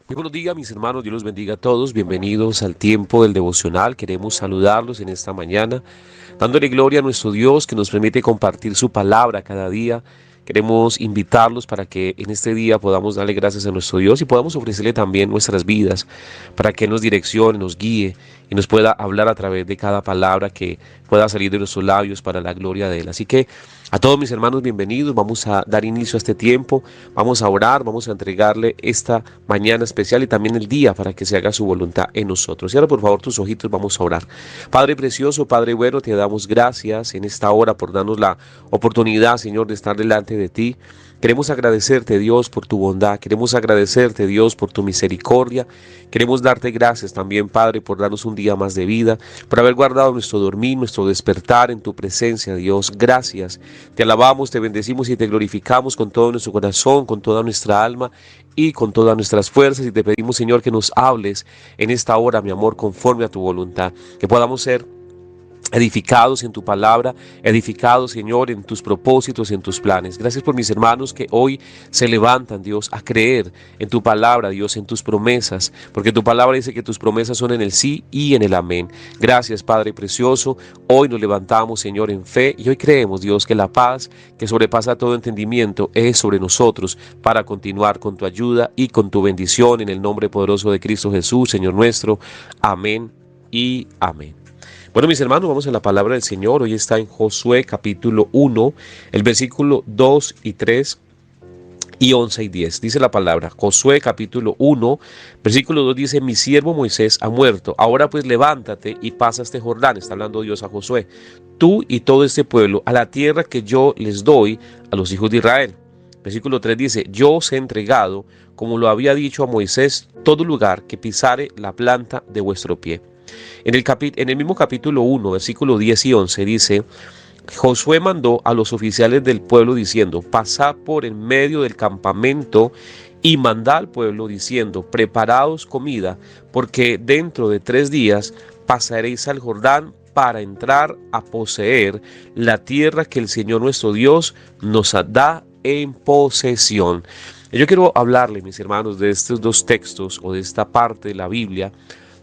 Muy buenos días, mis hermanos, Dios los bendiga a todos. Bienvenidos al tiempo del devocional. Queremos saludarlos en esta mañana, dándole gloria a nuestro Dios que nos permite compartir su palabra cada día. Queremos invitarlos para que en este día podamos darle gracias a nuestro Dios y podamos ofrecerle también nuestras vidas para que Él nos direccione, nos guíe y nos pueda hablar a través de cada palabra que pueda salir de nuestros labios para la gloria de Él. Así que a todos mis hermanos, bienvenidos. Vamos a dar inicio a este tiempo, vamos a orar, vamos a entregarle esta mañana especial y también el día para que se haga su voluntad en nosotros. Y ahora por favor tus ojitos, vamos a orar. Padre precioso, Padre bueno, te damos gracias en esta hora por darnos la oportunidad, Señor, de estar delante de ti. Queremos agradecerte, Dios, por tu bondad. Queremos agradecerte, Dios, por tu misericordia. Queremos darte gracias también, Padre, por darnos un día más de vida, por haber guardado nuestro dormir, nuestro despertar en tu presencia, Dios. Gracias. Te alabamos, te bendecimos y te glorificamos con todo nuestro corazón, con toda nuestra alma y con todas nuestras fuerzas. Y te pedimos, Señor, que nos hables en esta hora, mi amor, conforme a tu voluntad. Que podamos ser edificados en tu palabra, edificados, Señor, en tus propósitos, en tus planes. Gracias por mis hermanos que hoy se levantan, Dios, a creer en tu palabra, Dios, en tus promesas, porque tu palabra dice que tus promesas son en el sí y en el amén. Gracias, Padre precioso. Hoy nos levantamos, Señor, en fe y hoy creemos, Dios, que la paz que sobrepasa todo entendimiento es sobre nosotros para continuar con tu ayuda y con tu bendición en el nombre poderoso de Cristo Jesús, Señor nuestro. Amén y amén. Bueno, mis hermanos, vamos a la palabra del Señor. Hoy está en Josué capítulo 1, el versículo 2 y 3 y 11 y 10. Dice la palabra, Josué capítulo 1, versículo 2 dice, mi siervo Moisés ha muerto. Ahora pues levántate y pasa este Jordán. Está hablando Dios a Josué. Tú y todo este pueblo a la tierra que yo les doy a los hijos de Israel. Versículo 3 dice, yo os he entregado, como lo había dicho a Moisés, todo lugar que pisare la planta de vuestro pie. En el mismo capítulo 1, versículo 10 y 11 dice, Josué mandó a los oficiales del pueblo diciendo, pasad por en medio del campamento y mandad al pueblo diciendo, preparaos comida, porque dentro de 3 días pasaréis al Jordán para entrar a poseer la tierra que el Señor nuestro Dios nos da en posesión. Yo quiero hablarle, mis hermanos, de estos dos textos o de esta parte de la Biblia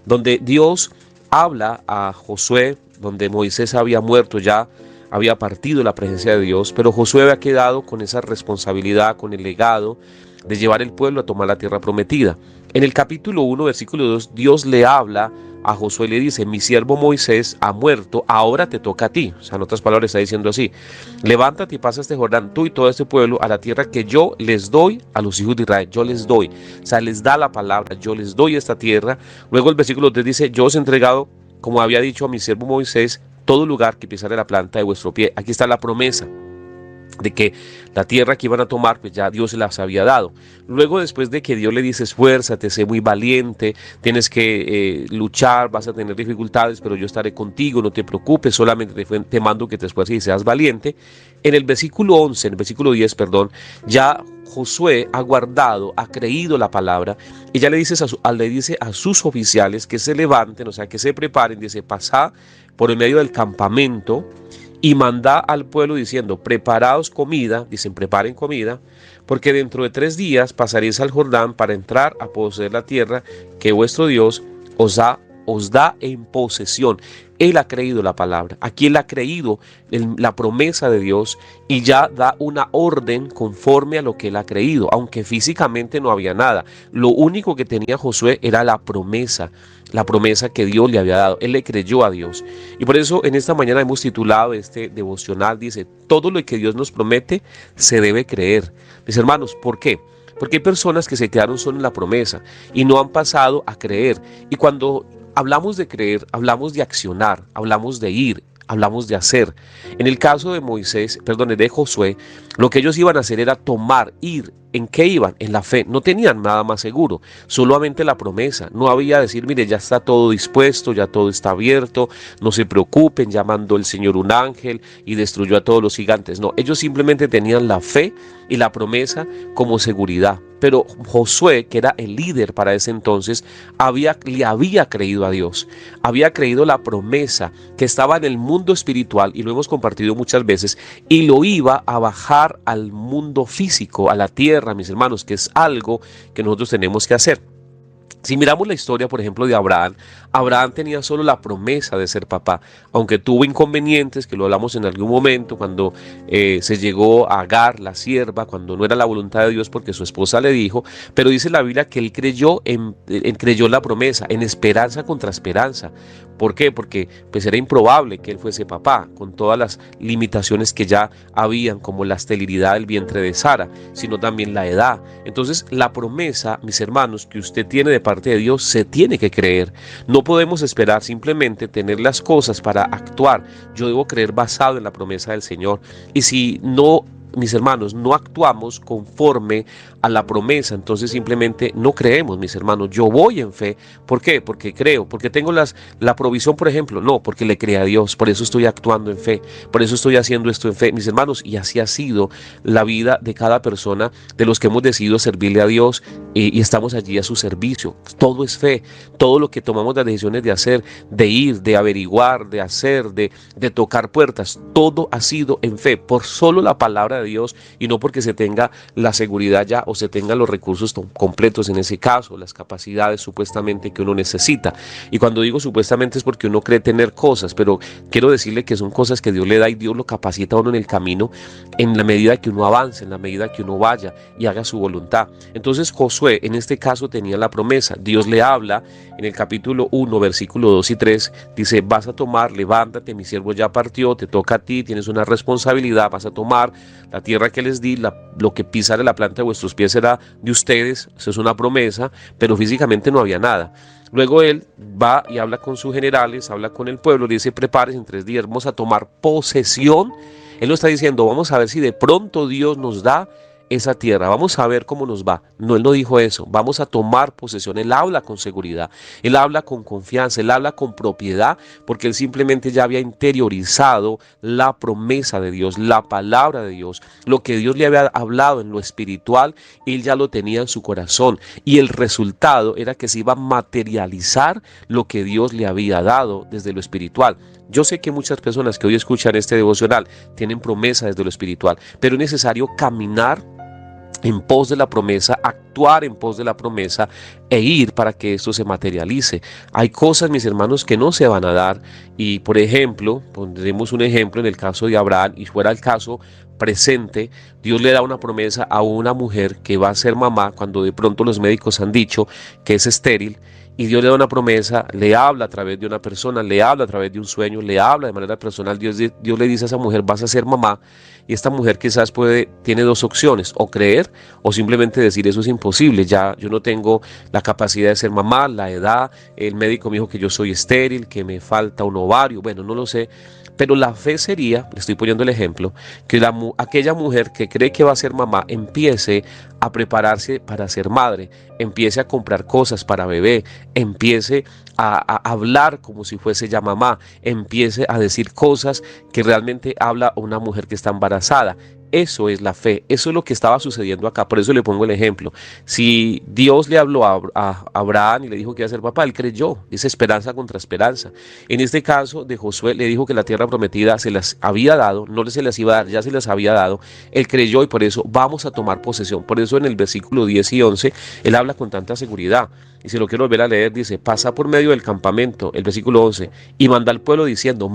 donde Dios habla a Josué, donde Moisés había muerto ya, había partido la presencia de Dios, pero Josué había quedado con esa responsabilidad, con el legado de llevar el pueblo a tomar la tierra prometida. En el capítulo 1, versículo 2, Dios le habla a Josué y le dice, mi siervo Moisés ha muerto, ahora te toca a ti. O sea, en otras palabras está diciendo así, levántate y pasa este Jordán, tú y todo este pueblo, a la tierra que yo les doy a los hijos de Israel. Yo les doy, o sea, les da la palabra, yo les doy esta tierra. Luego el versículo 3 dice, yo os he entregado, como había dicho a mi siervo Moisés, todo lugar que pisare la planta de vuestro pie. Aquí está la promesa de que la tierra que iban a tomar, pues ya Dios se las había dado. Luego, después de que Dios le dice, esfuérzate, sé muy valiente, tienes que luchar, vas a tener dificultades, pero yo estaré contigo, no te preocupes, solamente te mando que te esfuerces y seas valiente. En el versículo 11, en el versículo 10, perdón, ya Josué ha guardado, ha creído la palabra y ya le dice a sus oficiales que se levanten, o sea, que se preparen, dice, pasad por el medio del campamento y manda al pueblo diciendo, preparaos comida, dicen, preparen comida, porque dentro de 3 días pasaréis al Jordán para entrar a poseer la tierra que vuestro Dios os da en posesión. Él ha creído la palabra, aquí él ha creído la promesa de Dios y ya da una orden conforme a lo que él ha creído, aunque físicamente no había nada. Lo único que tenía Josué era la promesa que Dios le había dado. Él le creyó a Dios. Y por eso en esta mañana hemos titulado este devocional, dice, todo lo que Dios nos promete se debe creer. Mis hermanos, ¿por qué? Porque hay personas que se quedaron solo en la promesa y no han pasado a creer. Y cuando hablamos de creer, hablamos de accionar, hablamos de ir, hablamos de hacer. En el caso de de Josué, lo que ellos iban a hacer era tomar, ir. ¿En qué iban? En la fe. No tenían nada más seguro, solamente la promesa. No había decir, mire, ya está todo dispuesto, ya todo está abierto, no se preocupen, ya mandó el Señor un ángel y destruyó a todos los gigantes. No, ellos simplemente tenían la fe y la promesa como seguridad. Pero Josué, que era el líder para ese entonces, le había creído a Dios, había creído la promesa que estaba en el mundo espiritual, y lo hemos compartido muchas veces, y lo iba a bajar al mundo físico, a la tierra, mis hermanos, que es algo que nosotros tenemos que hacer. Si miramos la historia, por ejemplo, de Abraham, Abraham tenía solo la promesa de ser papá, aunque tuvo inconvenientes, que lo hablamos en algún momento, cuando se llegó a Agar, la sierva, cuando no era la voluntad de Dios porque su esposa le dijo, pero dice la Biblia que él creyó en la promesa, en esperanza contra esperanza. ¿Por qué? Porque pues era improbable que él fuese papá, con todas las limitaciones que ya habían, como la esterilidad del vientre de Sara, sino también la edad. Entonces, la promesa, mis hermanos, que usted tiene de parte de Dios, se tiene que creer. No podemos esperar simplemente tener las cosas para actuar. Yo debo creer basado en la promesa del Señor. Y si no, mis hermanos, no actuamos conforme a la promesa, entonces simplemente no creemos, mis hermanos. Yo voy en fe. ¿Por qué? Porque creo, porque tengo la provisión, por ejemplo. No, porque le creé a Dios, por eso estoy actuando en fe, por eso estoy haciendo esto en fe, mis hermanos. Y así ha sido la vida de cada persona, de los que hemos decidido servirle a Dios y estamos allí a su servicio. Todo es fe. Todo lo que tomamos las decisiones de hacer, de ir, de averiguar, de hacer, de tocar puertas, todo ha sido en fe, por solo la palabra de Dios, y no porque se tenga la seguridad ya o se tengan los recursos completos, en ese caso, las capacidades supuestamente que uno necesita. Y cuando digo supuestamente es porque uno cree tener cosas, pero quiero decirle que son cosas que Dios le da y Dios lo capacita a uno en el camino, en la medida que uno avance, en la medida que uno vaya y haga su voluntad. Entonces Josué en este caso tenía la promesa. Dios le habla en el capítulo 1, versículo 2 y 3, dice: vas a tomar, levántate, mi siervo ya partió, te toca a ti, tienes una responsabilidad, vas a tomar la tierra que les di, lo que pisare la planta de vuestros pies será de ustedes. Eso es una promesa, pero físicamente no había nada. Luego él va y habla con sus generales, habla con el pueblo, le dice: prepárense, en 3 días vamos a tomar posesión. Él no está diciendo: vamos a ver si de pronto Dios nos da esa tierra, vamos a ver cómo nos va. No, él no dijo eso, vamos a tomar posesión. Él habla con seguridad, él habla con confianza, él habla con propiedad, porque él simplemente ya había interiorizado la promesa de Dios, la palabra de Dios, lo que Dios le había hablado en lo espiritual, él ya lo tenía en su corazón, y el resultado era que se iba a materializar lo que Dios le había dado desde lo espiritual. Yo sé que muchas personas que hoy escuchan este devocional tienen promesa desde lo espiritual, pero es necesario caminar en pos de la promesa, actuar en pos de la promesa e ir para que esto se materialice. Hay cosas, mis hermanos, que no se van a dar, y por ejemplo, pondremos un ejemplo en el caso de Abraham, y fuera el caso presente, Dios le da una promesa a una mujer que va a ser mamá cuando de pronto los médicos han dicho que es estéril. Y Dios le da una promesa, le habla a través de una persona, le habla a través de un sueño, le habla de manera personal. Dios le dice a esa mujer: vas a ser mamá. Y esta mujer quizás tiene 2 opciones: o creer o simplemente decir: eso es imposible, ya yo no tengo la capacidad de ser mamá, la edad, el médico me dijo que yo soy estéril, que me falta un ovario. Bueno, no lo sé. Pero la fe sería, le estoy poniendo el ejemplo, que aquella mujer que cree que va a ser mamá empiece a prepararse para ser madre, empiece a comprar cosas para bebé, empiece a hablar como si fuese ya mamá, empiece a decir cosas que realmente habla una mujer que está embarazada. Eso es la fe, eso es lo que estaba sucediendo acá. Por eso le pongo el ejemplo. Si Dios le habló a Abraham y le dijo que iba a ser papá, él creyó. Es esperanza contra esperanza. En este caso de Josué, le dijo que la tierra prometida se las había dado, no se las iba a dar, ya se las había dado. Él creyó, y por eso vamos a tomar posesión. Por eso en el versículo 10 y 11 él habla con tanta seguridad. Y si lo quiero volver a leer, dice: pasa por medio del campamento, el versículo 11, y manda al pueblo diciendo,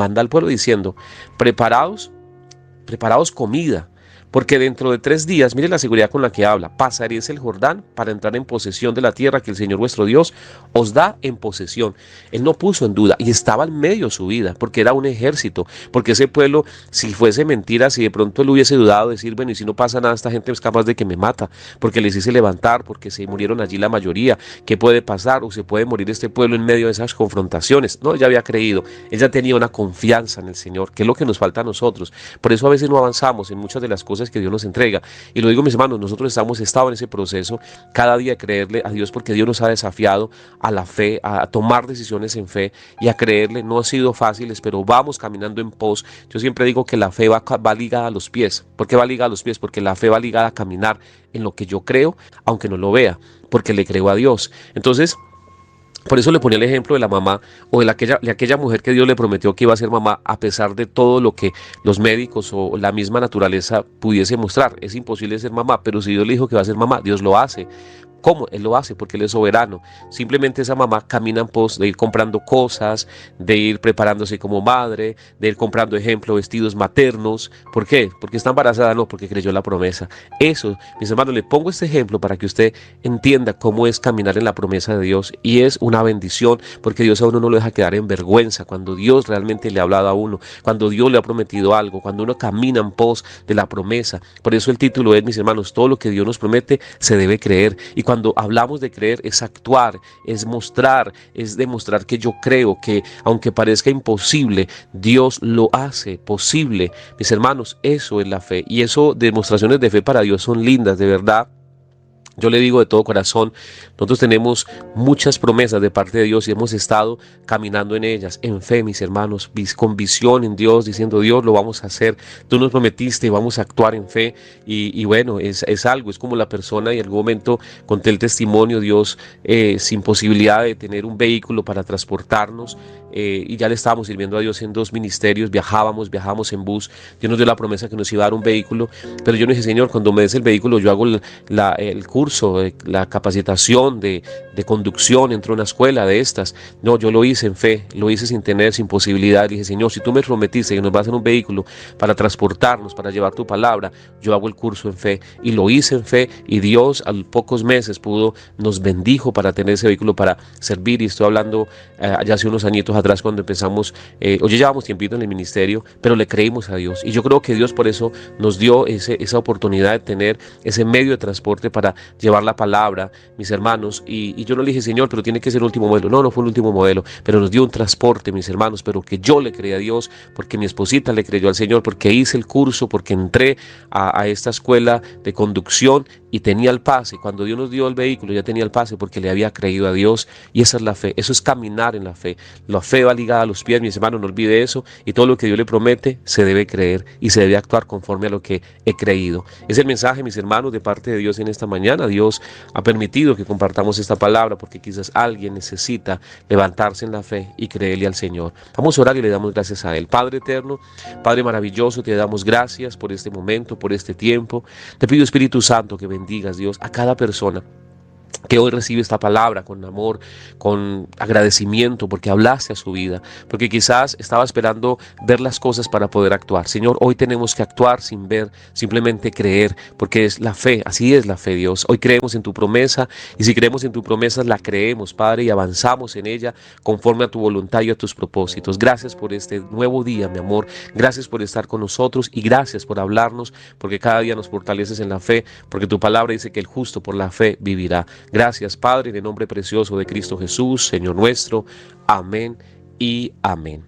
preparaos comida, porque dentro de 3 días, mire la seguridad con la que habla, pasaréis el Jordán para entrar en posesión de la tierra que el Señor vuestro Dios os da en posesión. Él no puso en duda, y estaba en medio de su vida, porque era un ejército, porque ese pueblo, si fuese mentira, si de pronto él hubiese dudado, decir: bueno, y si no pasa nada, esta gente es capaz de que me mata, porque les hice levantar, porque se murieron allí la mayoría, ¿qué puede pasar? O se puede morir este pueblo en medio de esas confrontaciones. No, ella había creído, ella tenía una confianza en el Señor, que es lo que nos falta a nosotros. Por eso a veces no avanzamos en muchas de las cosas que Dios nos entrega. Y lo digo, mis hermanos, nosotros estado en ese proceso cada día de creerle a Dios, porque Dios nos ha desafiado a la fe, a tomar decisiones en fe y a creerle. No ha sido fáciles, pero vamos caminando en pos. Yo siempre digo que la fe va ligada a los pies. ¿Por qué va ligada a los pies? Porque la fe va ligada a caminar en lo que yo creo, aunque no lo vea, porque le creo a Dios. Entonces, por eso le ponía el ejemplo de la mamá, o de aquella mujer que Dios le prometió que iba a ser mamá, a pesar de todo lo que los médicos o la misma naturaleza pudiese mostrar. Es imposible ser mamá, pero si Dios le dijo que va a ser mamá, Dios lo hace. ¿Cómo? Él lo hace porque Él es soberano. Simplemente esa mamá camina en pos de ir comprando cosas, de ir preparándose como madre, de ir comprando, ejemplo, vestidos maternos. ¿Por qué? Porque está embarazada, no, porque creyó la promesa. Eso, mis hermanos, le pongo este ejemplo para que usted entienda cómo es caminar en la promesa de Dios. Y es una bendición porque Dios a uno no lo deja quedar en vergüenza. Cuando Dios realmente le ha hablado a uno, cuando Dios le ha prometido algo, cuando uno camina en pos de la promesa. Por eso el título es, mis hermanos, todo lo que Dios nos promete se debe creer. Y cuando hablamos de creer es actuar, es mostrar, es demostrar que yo creo que aunque parezca imposible, Dios lo hace posible. Mis hermanos, eso es la fe. Y eso, demostraciones de fe para Dios son lindas, de verdad. Yo le digo de todo corazón, nosotros tenemos muchas promesas de parte de Dios y hemos estado caminando en ellas, en fe, mis hermanos, con visión en Dios, diciendo, Dios, lo vamos a hacer, tú nos prometiste, vamos a actuar en fe. Y bueno, es algo, es como la persona, y en algún momento conté el testimonio, Dios, sin posibilidad de tener un vehículo para transportarnos, y ya le estábamos sirviendo a Dios en 2 ministerios, viajábamos en bus. Dios nos dio la promesa que nos iba a dar un vehículo, pero yo no dije, Señor, cuando me des el vehículo, yo hago el curso, la capacitación de conducción, entro a una escuela de estas. No, yo lo hice en fe, lo hice sin posibilidad. Dije, Señor, si tú me prometiste que nos vas a dar un vehículo para transportarnos, para llevar tu palabra, yo hago el curso en fe. Y lo hice en fe, y Dios a pocos meses nos bendijo para tener ese vehículo para servir. Y estoy hablando ya hace unos añitos atrás, cuando empezamos, ya llevábamos tiempito en el ministerio, pero le creímos a Dios. Y yo creo que Dios por eso nos dio esa oportunidad de tener ese medio de transporte para llevar la palabra, mis hermanos. Y yo no le dije, Señor, pero tiene que ser el último modelo. No, no fue el último modelo, pero nos dio un transporte, mis hermanos. Pero que yo le creí a Dios, porque mi esposita le creyó al Señor, porque hice el curso, porque entré a esta escuela de conducción y tenía el pase. Cuando Dios nos dio el vehículo, ya tenía el pase porque le había creído a Dios. Y esa es la fe, eso es caminar en la fe. La fe va ligada a los pies, mis hermanos, no olvide eso. Y todo lo que Dios le promete se debe creer y se debe actuar conforme a lo que he creído. Es el mensaje, mis hermanos, de parte de Dios en esta mañana. Dios ha permitido que compartamos esta palabra porque quizás alguien necesita levantarse en la fe y creerle al Señor. Vamos a orar y le damos gracias a Él. Padre eterno, Padre maravilloso, te damos gracias por este momento, por este tiempo. Te pido, Espíritu Santo, que bendigas, Dios, a cada persona que hoy recibe esta palabra con amor, con agradecimiento, porque hablaste a su vida, porque quizás estaba esperando ver las cosas para poder actuar. Señor, hoy tenemos que actuar sin ver, simplemente creer, porque es la fe, así es la fe, Dios. Hoy creemos en tu promesa, y si creemos en tu promesa, la creemos, Padre, y avanzamos en ella conforme a tu voluntad y a tus propósitos. Gracias por este nuevo día, mi amor. Gracias por estar con nosotros y gracias por hablarnos, porque cada día nos fortaleces en la fe, porque tu palabra dice que el justo por la fe vivirá. Gracias, Padre, en el nombre precioso de Cristo Jesús, Señor nuestro. Amén y amén.